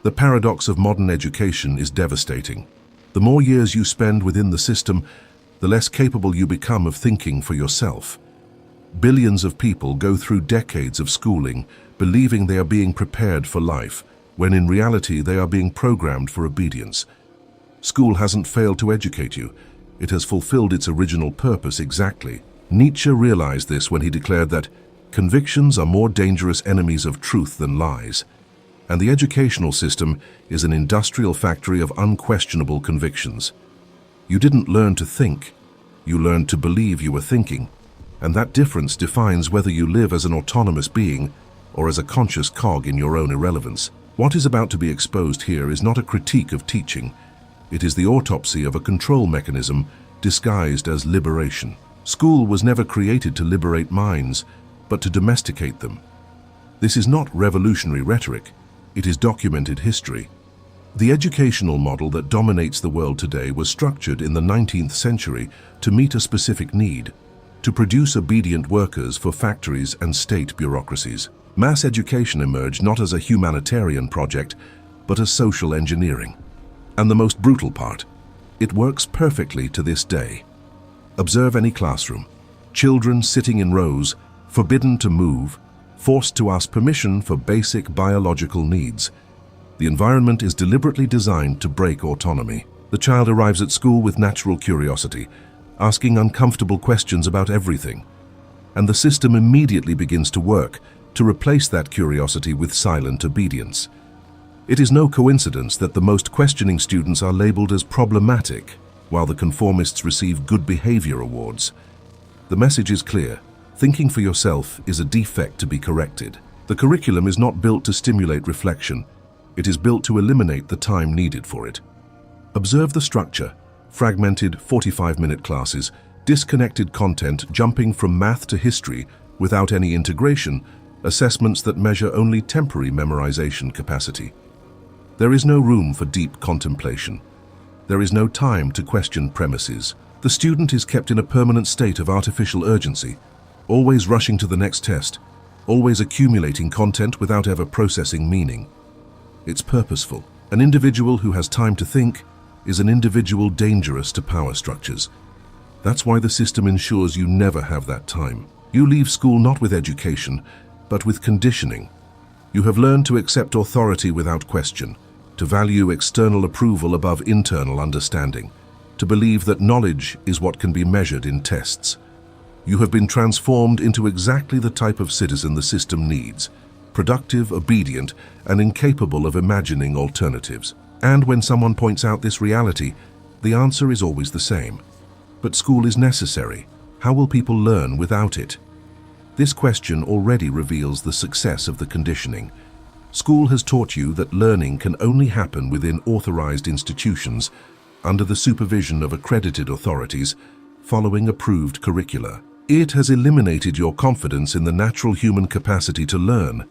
The paradox of modern education is devastating. The more years you spend within the system, the less capable you become of thinking for yourself. Billions of people go through decades of schooling, believing they are being prepared for life, when in reality they are being programmed for obedience. School hasn't failed to educate you. It has fulfilled its original purpose exactly. Nietzsche realized this when he declared that convictions are more dangerous enemies of truth than lies. And the educational system is an industrial factory of unquestionable convictions. You didn't learn to think, you learned to believe you were thinking. And that difference defines whether you live as an autonomous being or as a conscious cog in your own irrelevance. What is about to be exposed here is not a critique of teaching. It is the autopsy of a control mechanism disguised as liberation. School was never created to liberate minds, but to domesticate them. This is not revolutionary rhetoric. It is documented history. The educational model that dominates the world today was structured in the 19th century to meet a specific need, to produce obedient workers for factories and state bureaucracies. Mass education emerged not as a humanitarian project, but as social engineering. And the most brutal part, it works perfectly to this day. Observe any classroom. Children sitting in rows, forbidden to move, forced to ask permission for basic biological needs. The environment is deliberately designed to break autonomy. The child arrives at school with natural curiosity, asking uncomfortable questions about everything. And the system immediately begins to work to replace that curiosity with silent obedience. It is no coincidence that the most questioning students are labeled as problematic, while the conformists receive good behavior awards. The message is clear. Thinking for yourself is a defect to be corrected. The curriculum is not built to stimulate reflection. It is built to eliminate the time needed for it. Observe the structure: fragmented 45-minute classes, disconnected content jumping from math to history without any integration, assessments that measure only temporary memorization capacity. There is no room for deep contemplation. There is no time to question premises. The student is kept in a permanent state of artificial urgency, always rushing to the next test, always accumulating content without ever processing meaning. It's purposeful. An individual who has time to think is an individual dangerous to power structures. That's why the system ensures you never have that time. You leave school not with education, but with conditioning. You have learned to accept authority without question, to value external approval above internal understanding, to believe that knowledge is what can be measured in tests. You have been transformed into exactly the type of citizen the system needs: productive, obedient, and incapable of imagining alternatives. And when someone points out this reality, the answer is always the same. But school is necessary. How will people learn without it? This question already reveals the success of the conditioning. School has taught you that learning can only happen within authorized institutions, under the supervision of accredited authorities, following approved curricula. It has eliminated your confidence in the natural human capacity to learn,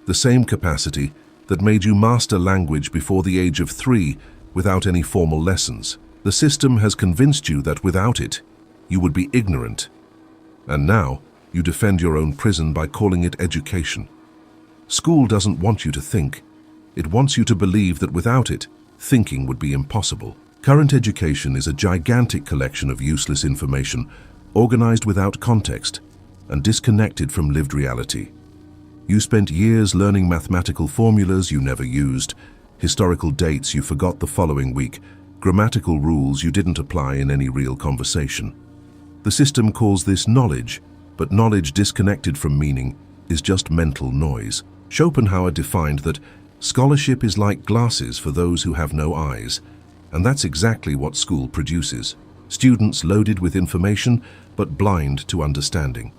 the same capacity that made you master language before the age of 3 without any formal lessons. The system has convinced you that without it, you would be ignorant. And now, you defend your own prison by calling it education. School doesn't want you to think. It wants you to believe that without it, thinking would be impossible. Current education is a gigantic collection of useless information, organized without context and disconnected from lived reality. You spent years learning mathematical formulas you never used, historical dates you forgot the following week, grammatical rules you didn't apply in any real conversation. The system calls this knowledge, but knowledge disconnected from meaning is just mental noise. Schopenhauer defined that scholarship is like glasses for those who have no eyes, and that's exactly what school produces. Students loaded with information, but blind to understanding.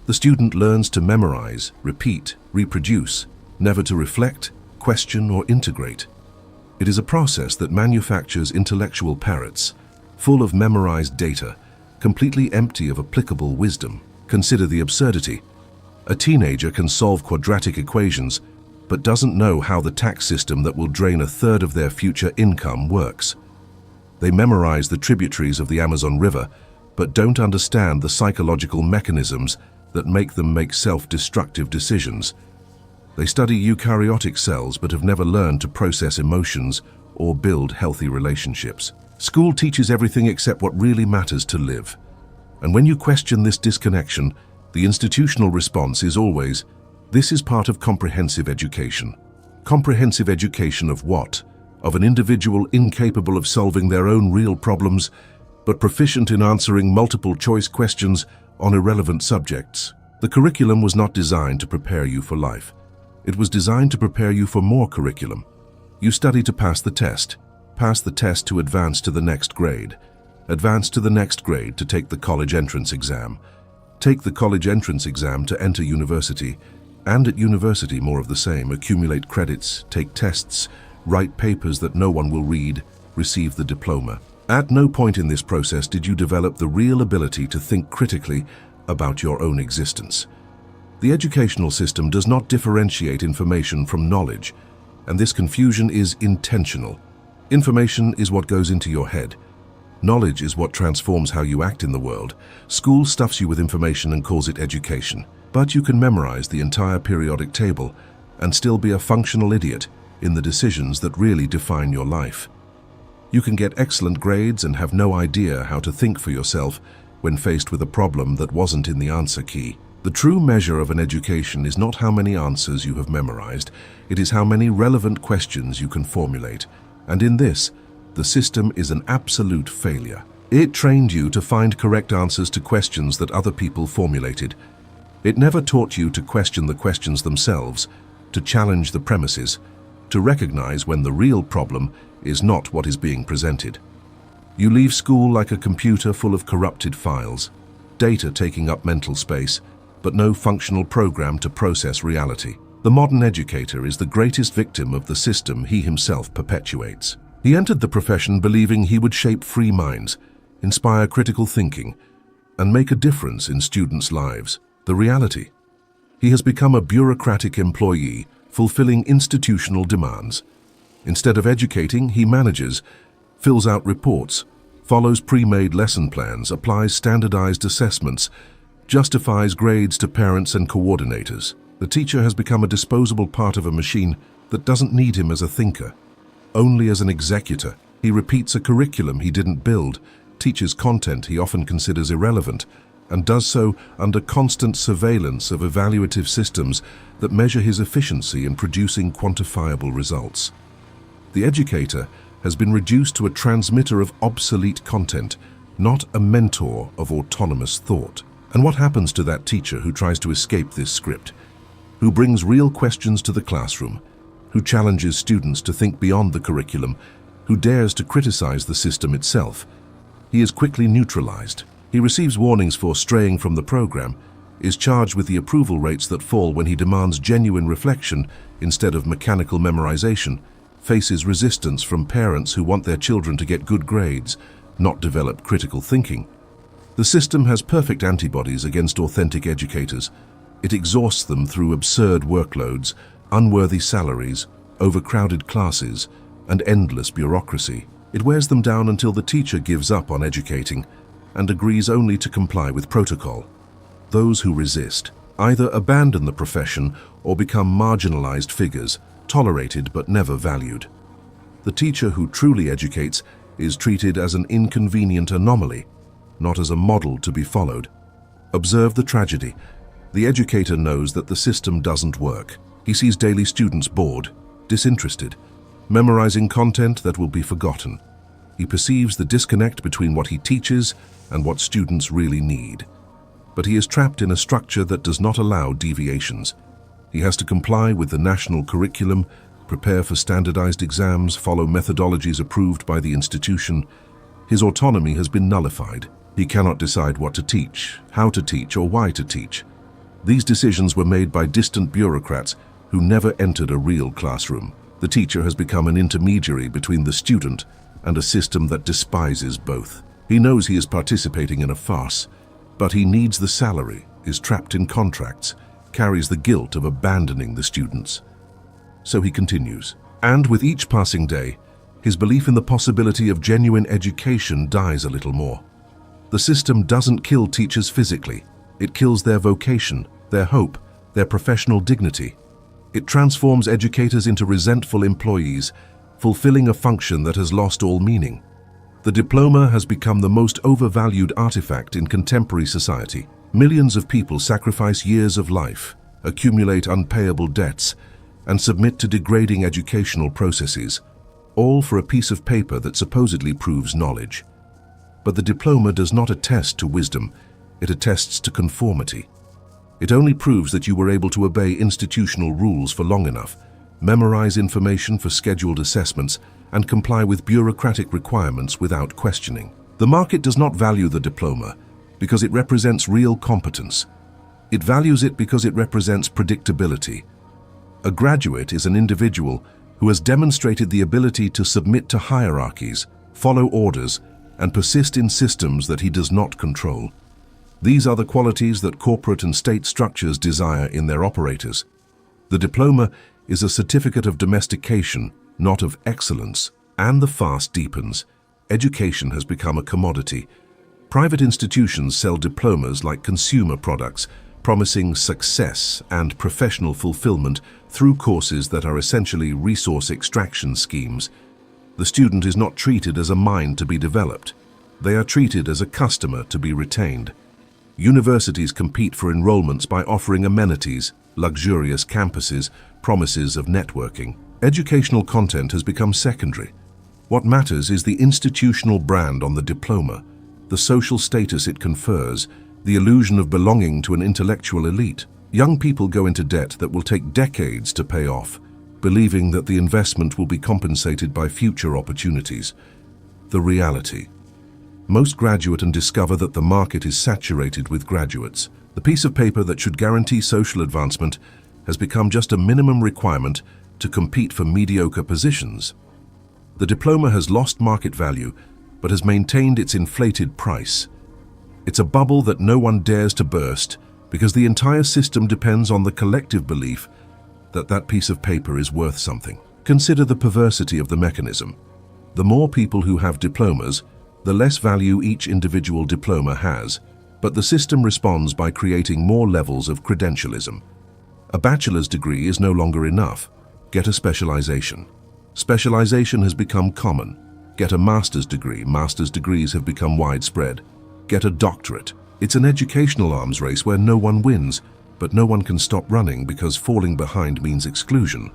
The student learns to memorize, repeat, reproduce, never to reflect, question, or integrate. It is a process that manufactures intellectual parrots, full of memorized data, completely empty of applicable wisdom. Consider the absurdity. A teenager can solve quadratic equations, but doesn't know how the tax system that will drain a third of their future income works. They memorize the tributaries of the Amazon River, but don't understand the psychological mechanisms that make them make self-destructive decisions. They study eukaryotic cells but have never learned to process emotions or build healthy relationships. School teaches everything except what really matters to live. And when you question this disconnection, the institutional response is always, this is part of comprehensive education. Comprehensive education of what? Of an individual incapable of solving their own real problems, but proficient in answering multiple-choice questions on irrelevant subjects. The curriculum was not designed to prepare you for life. It was designed to prepare you for more curriculum. You study to pass the test to advance to the next grade, advance to the next grade to take the college entrance exam, take the college entrance exam to enter university, and at university more of the same, accumulate credits, take tests, write papers that no one will read, receive the diploma. At no point in this process did you develop the real ability to think critically about your own existence. The educational system does not differentiate information from knowledge, and this confusion is intentional. Information is what goes into your head. Knowledge is what transforms how you act in the world. School stuffs you with information and calls it education. But you can memorize the entire periodic table and still be a functional idiot in the decisions that really define your life. You can get excellent grades and have no idea how to think for yourself when faced with a problem that wasn't in the answer key. The true measure of an education is not how many answers you have memorized, it is how many relevant questions you can formulate. And in this, the system is an absolute failure. It trained you to find correct answers to questions that other people formulated. It never taught you to question the questions themselves, to challenge the premises, to recognize when the real problem is not what is being presented. You leave school like a computer full of corrupted files, data taking up mental space, but no functional program to process reality. The modern educator is the greatest victim of the system he himself perpetuates. He entered the profession believing he would shape free minds, inspire critical thinking, and make a difference in students' lives. The reality? He has become a bureaucratic employee, fulfilling institutional demands. Instead of educating, he manages, fills out reports, follows pre-made lesson plans, applies standardized assessments, justifies grades to parents and coordinators. The teacher has become a disposable part of a machine that doesn't need him as a thinker, only as an executor. He repeats a curriculum he didn't build, teaches content he often considers irrelevant, and does so under constant surveillance of evaluative systems that measure his efficiency in producing quantifiable results. The educator has been reduced to a transmitter of obsolete content, not a mentor of autonomous thought. And what happens to that teacher who tries to escape this script, who brings real questions to the classroom, who challenges students to think beyond the curriculum, who dares to criticize the system itself? He is quickly neutralized. He receives warnings for straying from the program, is charged with the approval rates that fall when he demands genuine reflection instead of mechanical memorization, faces resistance from parents who want their children to get good grades, not develop critical thinking. The system has perfect antibodies against authentic educators. It exhausts them through absurd workloads, unworthy salaries, overcrowded classes, and endless bureaucracy. It wears them down until the teacher gives up on educating and agrees only to comply with protocol. Those who resist either abandon the profession or become marginalized figures, tolerated but never valued. The teacher who truly educates is treated as an inconvenient anomaly, not as a model to be followed. Observe the tragedy. The educator knows that the system doesn't work. He sees daily students bored, disinterested, memorizing content that will be forgotten. He perceives the disconnect between what he teaches and what students really need. But he is trapped in a structure that does not allow deviations. He has to comply with the national curriculum, prepare for standardized exams, follow methodologies approved by the institution. His autonomy has been nullified. He cannot decide what to teach, how to teach, or why to teach. These decisions were made by distant bureaucrats who never entered a real classroom. The teacher has become an intermediary between the student and a system that despises both. He knows he is participating in a farce, but he needs the salary, is trapped in contracts, carries the guilt of abandoning the students. So he continues. And with each passing day, his belief in the possibility of genuine education dies a little more. The system doesn't kill teachers physically. It kills their vocation, their hope, their professional dignity. It transforms educators into resentful employees, fulfilling a function that has lost all meaning. The diploma has become the most overvalued artifact in contemporary society. Millions of people sacrifice years of life, accumulate unpayable debts, and submit to degrading educational processes, all for a piece of paper that supposedly proves knowledge. But the diploma does not attest to wisdom, it attests to conformity. It only proves that you were able to obey institutional rules for long enough, memorize information for scheduled assessments, and comply with bureaucratic requirements without questioning. The market does not value the diploma because it represents real competence. It values it because it represents predictability. A graduate is an individual who has demonstrated the ability to submit to hierarchies, follow orders, and persist in systems that he does not control. These are the qualities that corporate and state structures desire in their operators. The diploma is a certificate of domestication, not of excellence, and the fast deepens. Education has become a commodity. Private institutions sell diplomas like consumer products, promising success and professional fulfillment through courses that are essentially resource extraction schemes. The student is not treated as a mind to be developed. They are treated as a customer to be retained. Universities compete for enrollments by offering amenities, luxurious campuses, promises of networking. Educational content has become secondary. What matters is the institutional brand on the diploma, the social status it confers, the illusion of belonging to an intellectual elite. Young people go into debt that will take decades to pay off, believing that the investment will be compensated by future opportunities. The reality. Most graduate and discover that the market is saturated with graduates. The piece of paper that should guarantee social advancement has become just a minimum requirement to compete for mediocre positions. The diploma has lost market value, but has maintained its inflated price. It's a bubble that no one dares to burst because the entire system depends on the collective belief that that piece of paper is worth something. Consider the perversity of the mechanism. The more people who have diplomas, the less value each individual diploma has, but the system responds by creating more levels of credentialism. A bachelor's degree is no longer enough. Get a specialization. Specialization has become common. Get a master's degree. Master's degrees have become widespread. Get a doctorate. It's an educational arms race where no one wins, but no one can stop running because falling behind means exclusion.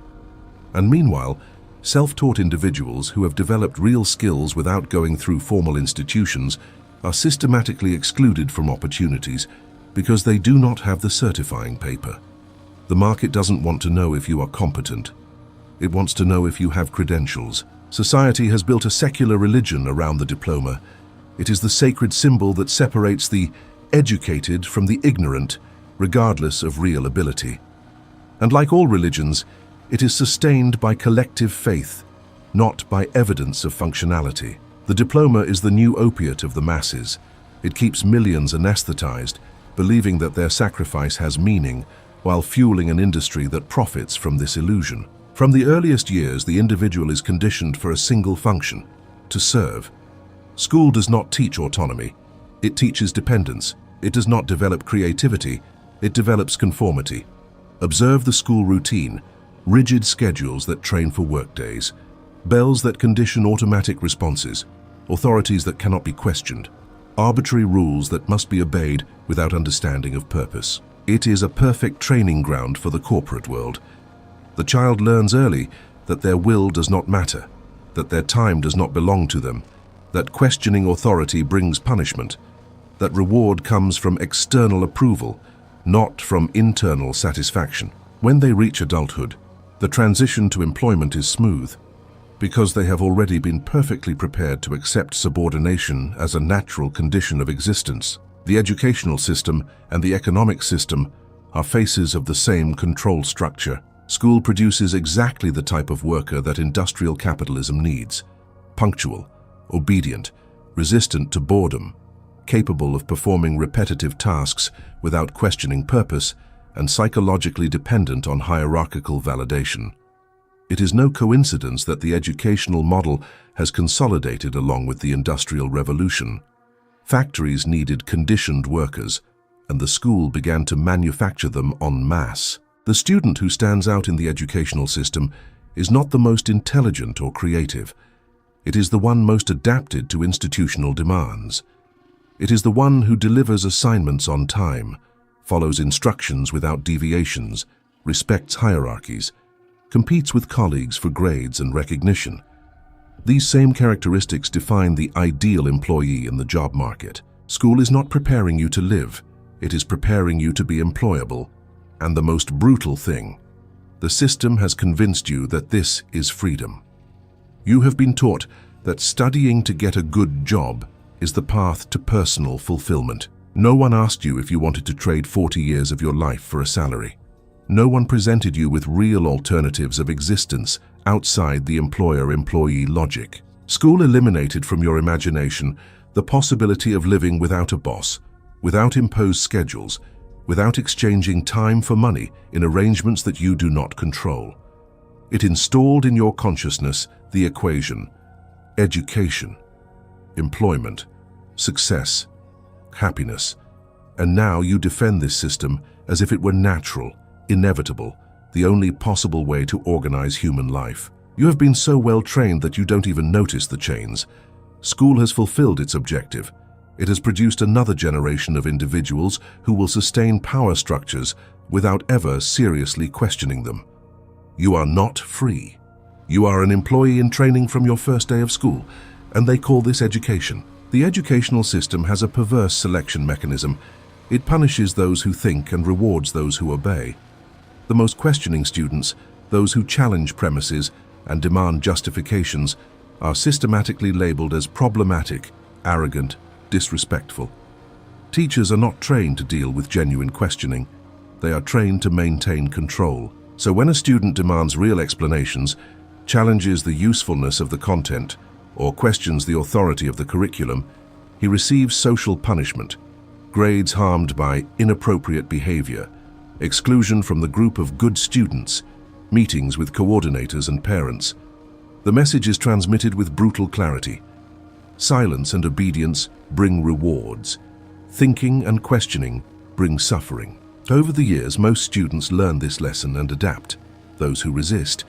And meanwhile, self-taught individuals who have developed real skills without going through formal institutions are systematically excluded from opportunities because they do not have the certifying paper. The market doesn't want to know if you are competent. It wants to know if you have credentials. Society has built a secular religion around the diploma. It is the sacred symbol that separates the educated from the ignorant, regardless of real ability. And like all religions, it is sustained by collective faith, not by evidence of functionality. The diploma is the new opiate of the masses. It keeps millions anesthetized, believing that their sacrifice has meaning, while fueling an industry that profits from this illusion. From the earliest years, the individual is conditioned for a single function: to serve. School does not teach autonomy. It teaches dependence. It does not develop creativity. It develops conformity. Observe the school routine: rigid schedules that train for workdays, bells that condition automatic responses, authorities that cannot be questioned, arbitrary rules that must be obeyed without understanding of purpose. It is a perfect training ground for the corporate world. The child learns early that their will does not matter, that their time does not belong to them, that questioning authority brings punishment, that reward comes from external approval, not from internal satisfaction. When they reach adulthood, the transition to employment is smooth, because they have already been perfectly prepared to accept subordination as a natural condition of existence. The educational system and the economic system are faces of the same control structure. School produces exactly the type of worker that industrial capitalism needs: punctual, obedient, resistant to boredom, capable of performing repetitive tasks without questioning purpose, and psychologically dependent on hierarchical validation. It is no coincidence that the educational model has consolidated along with the Industrial Revolution. Factories needed conditioned workers, and the school began to manufacture them en masse. The student who stands out in the educational system is not the most intelligent or creative. It is the one most adapted to institutional demands. It is the one who delivers assignments on time, follows instructions without deviations, respects hierarchies, competes with colleagues for grades and recognition. These same characteristics define the ideal employee in the job market. School is not preparing you to live, it is preparing you to be employable. And the most brutal thing, the system has convinced you that this is freedom. You have been taught that studying to get a good job is the path to personal fulfillment. No one asked you if you wanted to trade 40 years of your life for a salary. No one presented you with real alternatives of existence outside the employer-employee logic. School eliminated from your imagination the possibility of living without a boss, without imposed schedules, without exchanging time for money in arrangements that you do not control. It installed in your consciousness the equation: education, employment, success, happiness. And now you defend this system as if it were natural, inevitable, the only possible way to organize human life. You have been so well trained that you don't even notice the chains. School has fulfilled its objective. It has produced another generation of individuals who will sustain power structures without ever seriously questioning them. You are not free. You are an employee in training from your first day of school, and they call this education. The educational system has a perverse selection mechanism. It punishes those who think and rewards those who obey. The most questioning students, those who challenge premises and demand justifications, are systematically labeled as problematic, arrogant, disrespectful. Teachers are not trained to deal with genuine questioning. They are trained to maintain control. So when a student demands real explanations, challenges the usefulness of the content, or questions the authority of the curriculum, he receives social punishment, grades harmed by inappropriate behavior, exclusion from the group of good students, meetings with coordinators and parents. The message is transmitted with brutal clarity. Silence and obedience bring rewards. Thinking and questioning bring suffering. Over the years, most students learn this lesson and adapt. Those who resist,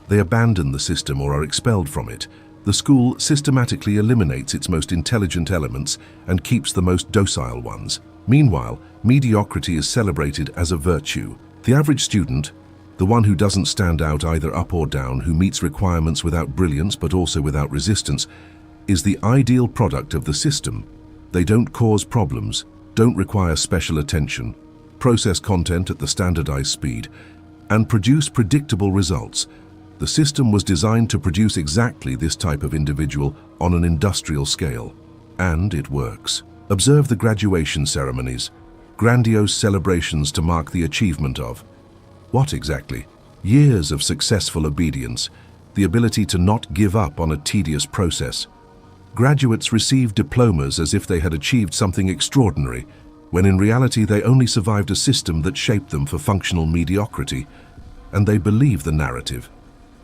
they abandon the system or are expelled from it. The school systematically eliminates its most intelligent elements and keeps the most docile ones. Meanwhile, mediocrity is celebrated as a virtue. The average student, the one who doesn't stand out either up or down, who meets requirements without brilliance but also without resistance, is the ideal product of the system. They don't cause problems, don't require special attention, process content at the standardized speed, and produce predictable results. The system was designed to produce exactly this type of individual on an industrial scale. And it works. Observe the graduation ceremonies, grandiose celebrations to mark the achievement of what exactly? Years of successful obedience, the ability to not give up on a tedious process. Graduates receive diplomas as if they had achieved something extraordinary, when in reality they only survived a system that shaped them for functional mediocrity. And they believe the narrative.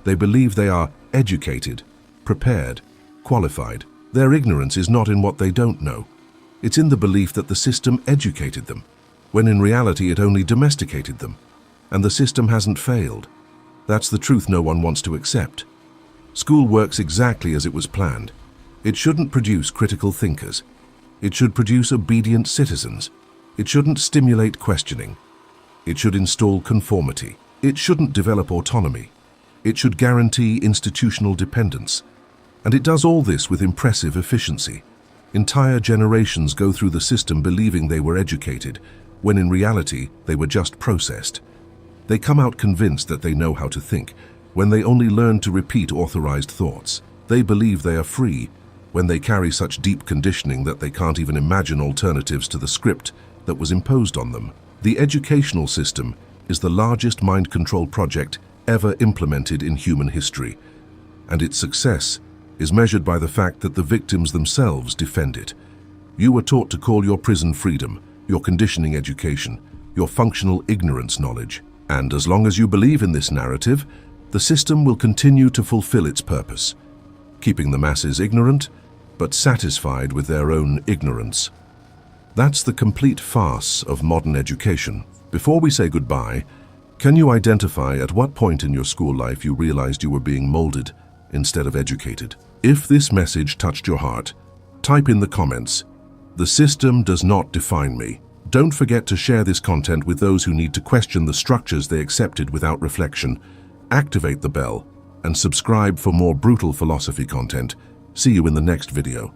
They believe they are educated, prepared, qualified. Their ignorance is not in what they don't know. It's in the belief that the system educated them, when in reality it only domesticated them. And the system hasn't failed. That's the truth no one wants to accept. School works exactly as it was planned. It shouldn't produce critical thinkers. It should produce obedient citizens. It shouldn't stimulate questioning. It should install conformity. It shouldn't develop autonomy. It should guarantee institutional dependence. And it does all this with impressive efficiency. Entire generations go through the system believing they were educated, when in reality they were just processed. They come out convinced that they know how to think, when they only learn to repeat authorized thoughts. They believe they are free, when they carry such deep conditioning that they can't even imagine alternatives to the script that was imposed on them. The educational system is the largest mind control project ever implemented in human history, and its success is measured by the fact that the victims themselves defend it. You were taught to call your prison freedom, your conditioning education, your functional ignorance knowledge. And as long as you believe in this narrative, the system will continue to fulfill its purpose, keeping the masses ignorant, but satisfied with their own ignorance. That's the complete farce of modern education. Before we say goodbye, Can you identify at what point in your school life you realized you were being molded instead of educated? If this message touched your heart, type in the comments, "The system does not define me." Don't forget to share this content with those who need to question the structures they accepted without reflection. Activate the bell and subscribe for more brutal philosophy content. See you in the next video.